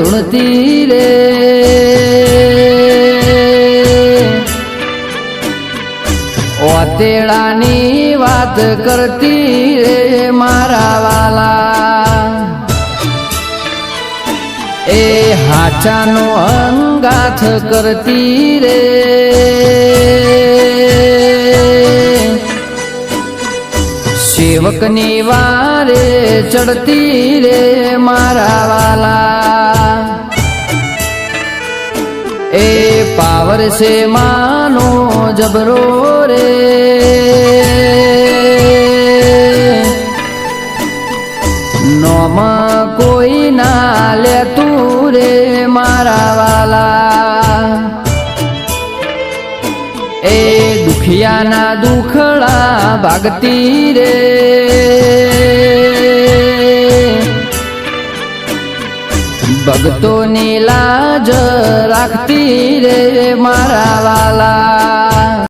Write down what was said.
ઋણતી રે ઓતેડાની વાત કરતી રે મારા વાલા એ હાચાનો અંગાથ કરતી રે સેવકની વારે ચડતી રે મારા વાલા એ પાવર છે માનો જબરો રે નોમાં કોઈ ના લેતું રે મારા વાલા એ દુખિયાના દુખડા ભાગતી રે ભક્તોની લાજ રાખતી રે મારા વાલા